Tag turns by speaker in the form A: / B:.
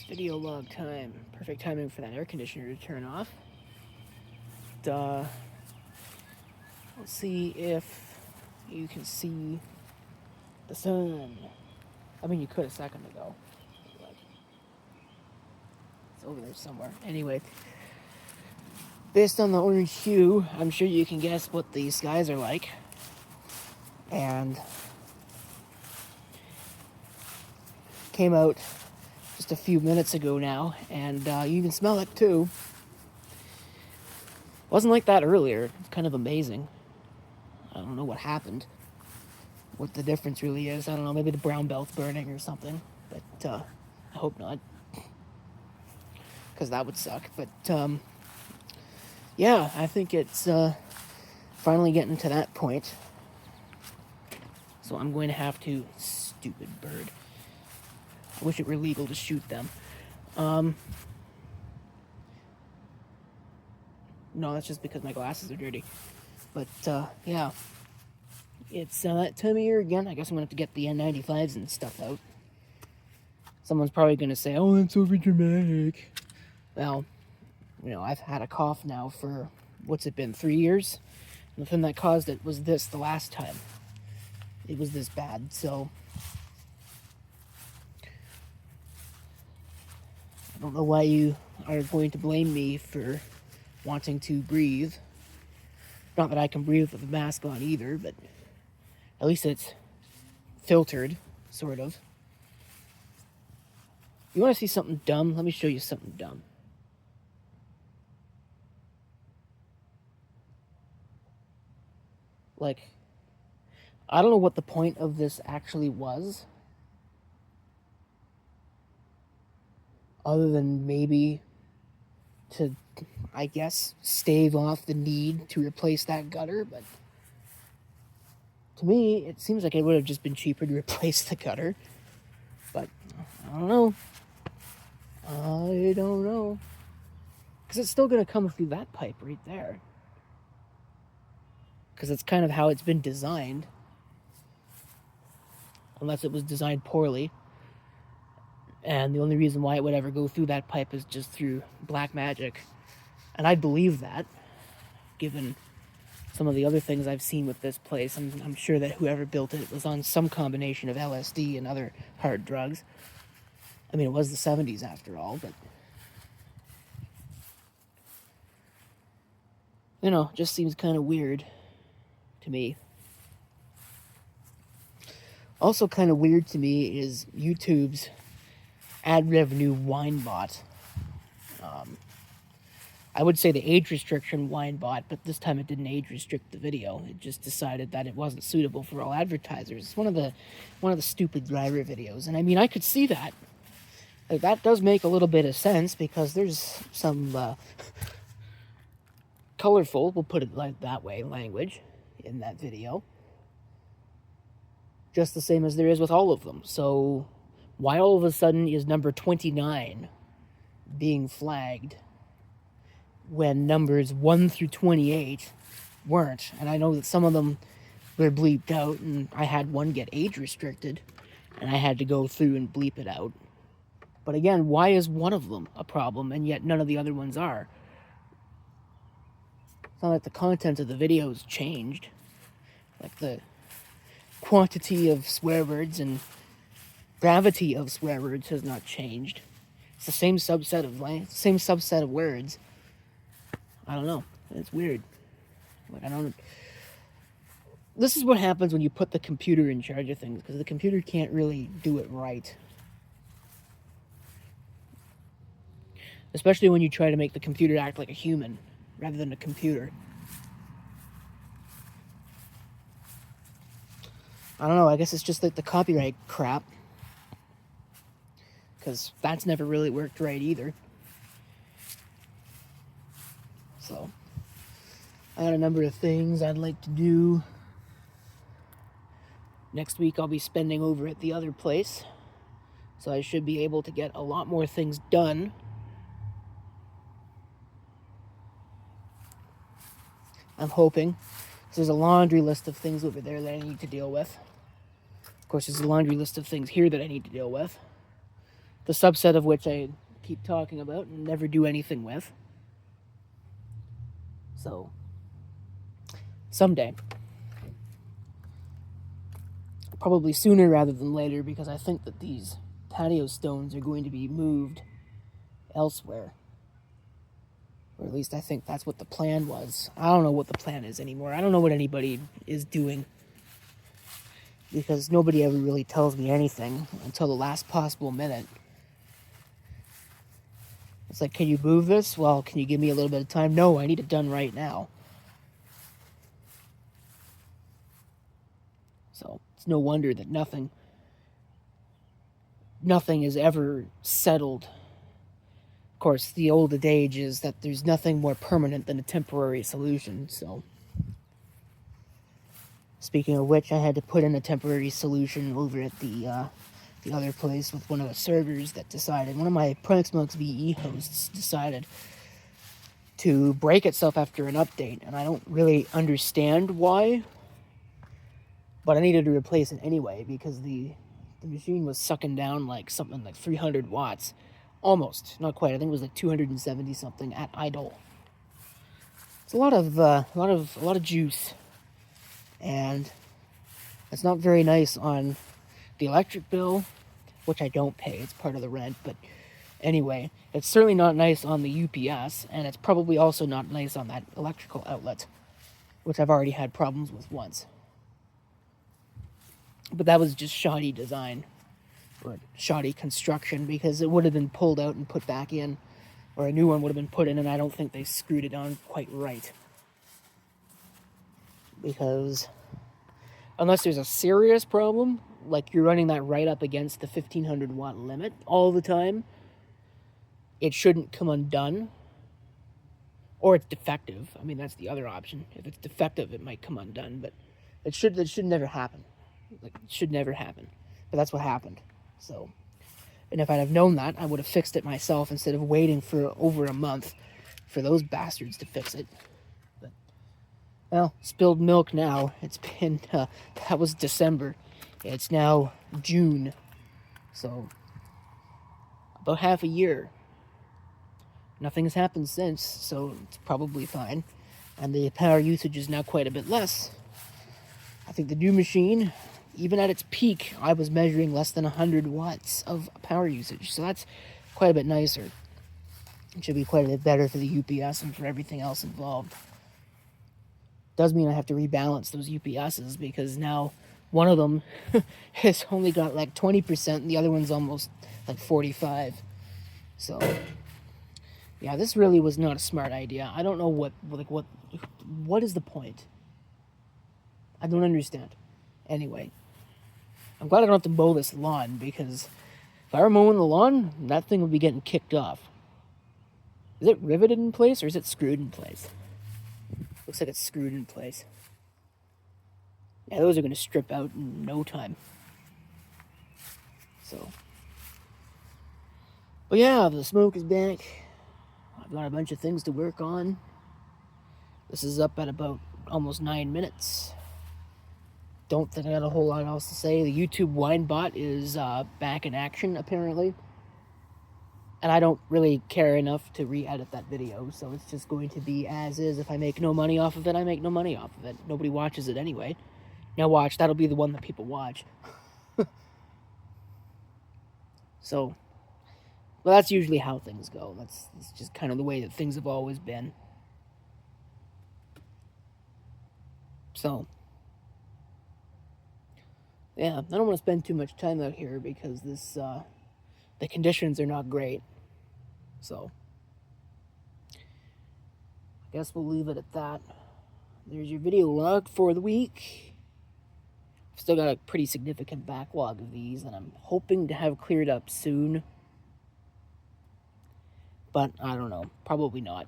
A: Video log time. Perfect timing for that air conditioner to turn off. Let's see if you can see the sun. I mean, you could a second ago. It's over there somewhere. Anyway, based on the orange hue, I'm sure you can guess what these skies are like. And came out just a few minutes ago now, and you can smell it too. Wasn't like that earlier. It's kind of amazing. I don't know what happened, what the difference really is. I don't know, maybe the brown belt's burning or something, but I hope not, because that would suck. But yeah, I think it's finally getting to that point. So I'm going to have to... Stupid bird. I wish it were legal to shoot them. No, that's just because my glasses are dirty. But, yeah. It's that time of year again. I guess I'm going to have to get the N95s and stuff out. Someone's probably going to say, oh, that's over dramatic. Well, you know, I've had a cough now for, what's it been, 3 years? And the thing that caused it was this the last time. It was this bad, so... I don't know why you are going to blame me for wanting to breathe. Not that I can breathe with a mask on either, but at least it's filtered, sort of. You want to see something dumb? Let me show you something dumb. Like, I don't know what the point of this actually was, other than maybe to, I guess, stave off the need to replace that gutter, but to me, it seems like it would have just been cheaper to replace the gutter, but I don't know. I don't know. Because it's still going to come through that pipe right there. Because it's kind of how it's been designed. Unless it was designed poorly. And the only reason why it would ever go through that pipe is just through black magic. And I believe that, given some of the other things I've seen with this place. I'm sure that whoever built it was on some combination of LSD and other hard drugs. I mean, it was the 70s after all, but... you know, just seems kind of weird to me. Also kind of weird to me is YouTube's ad revenue wine bot. I would say the age restriction wine bot, but this time it didn't age restrict the video. It just decided that it wasn't suitable for all advertisers. It's one of the stupid driver videos, and I mean, I could see that. Like, that does make a little bit of sense because there's some colorful, we'll put it like that way, language in that video. Just the same as there is with all of them. So why all of a sudden is number 29 being flagged when numbers 1 through 28 weren't? And I know that some of them were bleeped out, and I had one get age restricted, and I had to go through and bleep it out. But again, why is one of them a problem, and yet none of the other ones are? It's not like the content of the videos changed. Like, the quantity of swear words and gravity of swear words has not changed. It's the same subset of words. I don't know. It's weird. Like, I don't... This is what happens when you put the computer in charge of things, because the computer can't really do it right. Especially when you try to make the computer act like a human, rather than a computer. I don't know, I guess it's just like the copyright crap. Because that's never really worked right either. So, I got a number of things I'd like to do. Next week I'll be spending over at the other place. So I should be able to get a lot more things done. I'm hoping. There's a laundry list of things over there that I need to deal with. Of course, there's a laundry list of things here that I need to deal with. the subset of which I keep talking about and never do anything with. So, someday. Probably sooner rather than later, because I think that these patio stones are going to be moved elsewhere. Or at least I think that's what the plan was. I don't know what the plan is anymore. I don't know what anybody is doing, because nobody ever really tells me anything until the last possible minute. It's like, can you move this? Well, can you give me a little bit of time? No, I need it done right now. So it's no wonder that nothing is ever settled. Of course, the old adage is that there's nothing more permanent than a temporary solution. So, speaking of which, I had to put in a temporary solution over at the other place with one of the servers that decided, one of my Smokes VE hosts decided to break itself after an update, and I don't really understand why, but I needed to replace it anyway, because the machine was sucking down like something like 300 watts, almost, not quite. I think it was like 270 something at idle. It's a lot of juice, and it's not very nice on the electric bill, which I don't pay. It's part of the rent, but anyway, it's certainly not nice on the UPS, and it's probably also not nice on that electrical outlet, which I've already had problems with once. But that was just shoddy design, or shoddy construction, because it would have been pulled out and put back in, or a new one would have been put in, and I don't think they screwed it on quite right. Because unless there's a serious problem, like you're running that right up against the 1500 watt limit all the time, it shouldn't come undone. Or it's defective. I mean, that's the other option. If it's defective, it might come undone, but it should never happen. Like, it should never happen. But that's what happened. So, and if I'd have known that, I would have fixed it myself instead of waiting for over a month for those bastards to fix it. But, well, spilled milk now. It's been, that was December. It's now June. So, about half a year. Nothing's happened since, so it's probably fine. And the power usage is now quite a bit less. I think the new machine, even at its peak, I was measuring less than 100 watts of power usage. So that's quite a bit nicer. It should be quite a bit better for the UPS and for everything else involved. Does mean I have to rebalance those UPSs, because now one of them has only got like 20% and the other one's almost like 45%. So, yeah, this really was not a smart idea. I don't know what is the point? I don't understand. Anyway, I'm glad I don't have to mow this lawn, because if I were mowing the lawn, that thing would be getting kicked off. Is it riveted in place, or is it screwed in place? Looks like it's screwed in place. Yeah, those are going to strip out in no time. So, but yeah, the smoke is back. I've got a bunch of things to work on. This is up at about almost 9 minutes. Don't think I got a whole lot else to say. The YouTube wine bot is back in action, apparently. And I don't really care enough to re-edit that video, so it's just going to be as is. If I make no money off of it, I make no money off of it. Nobody watches it anyway. Now watch, that'll be the one that people watch. So, well, that's usually how things go. That's just kind of the way that things have always been. So, yeah, I don't want to spend too much time out here, because this, the conditions are not great. So, I guess we'll leave it at that. There's your video log for the week. I've still got a pretty significant backlog of these, and I'm hoping to have cleared up soon. But I don't know, probably not.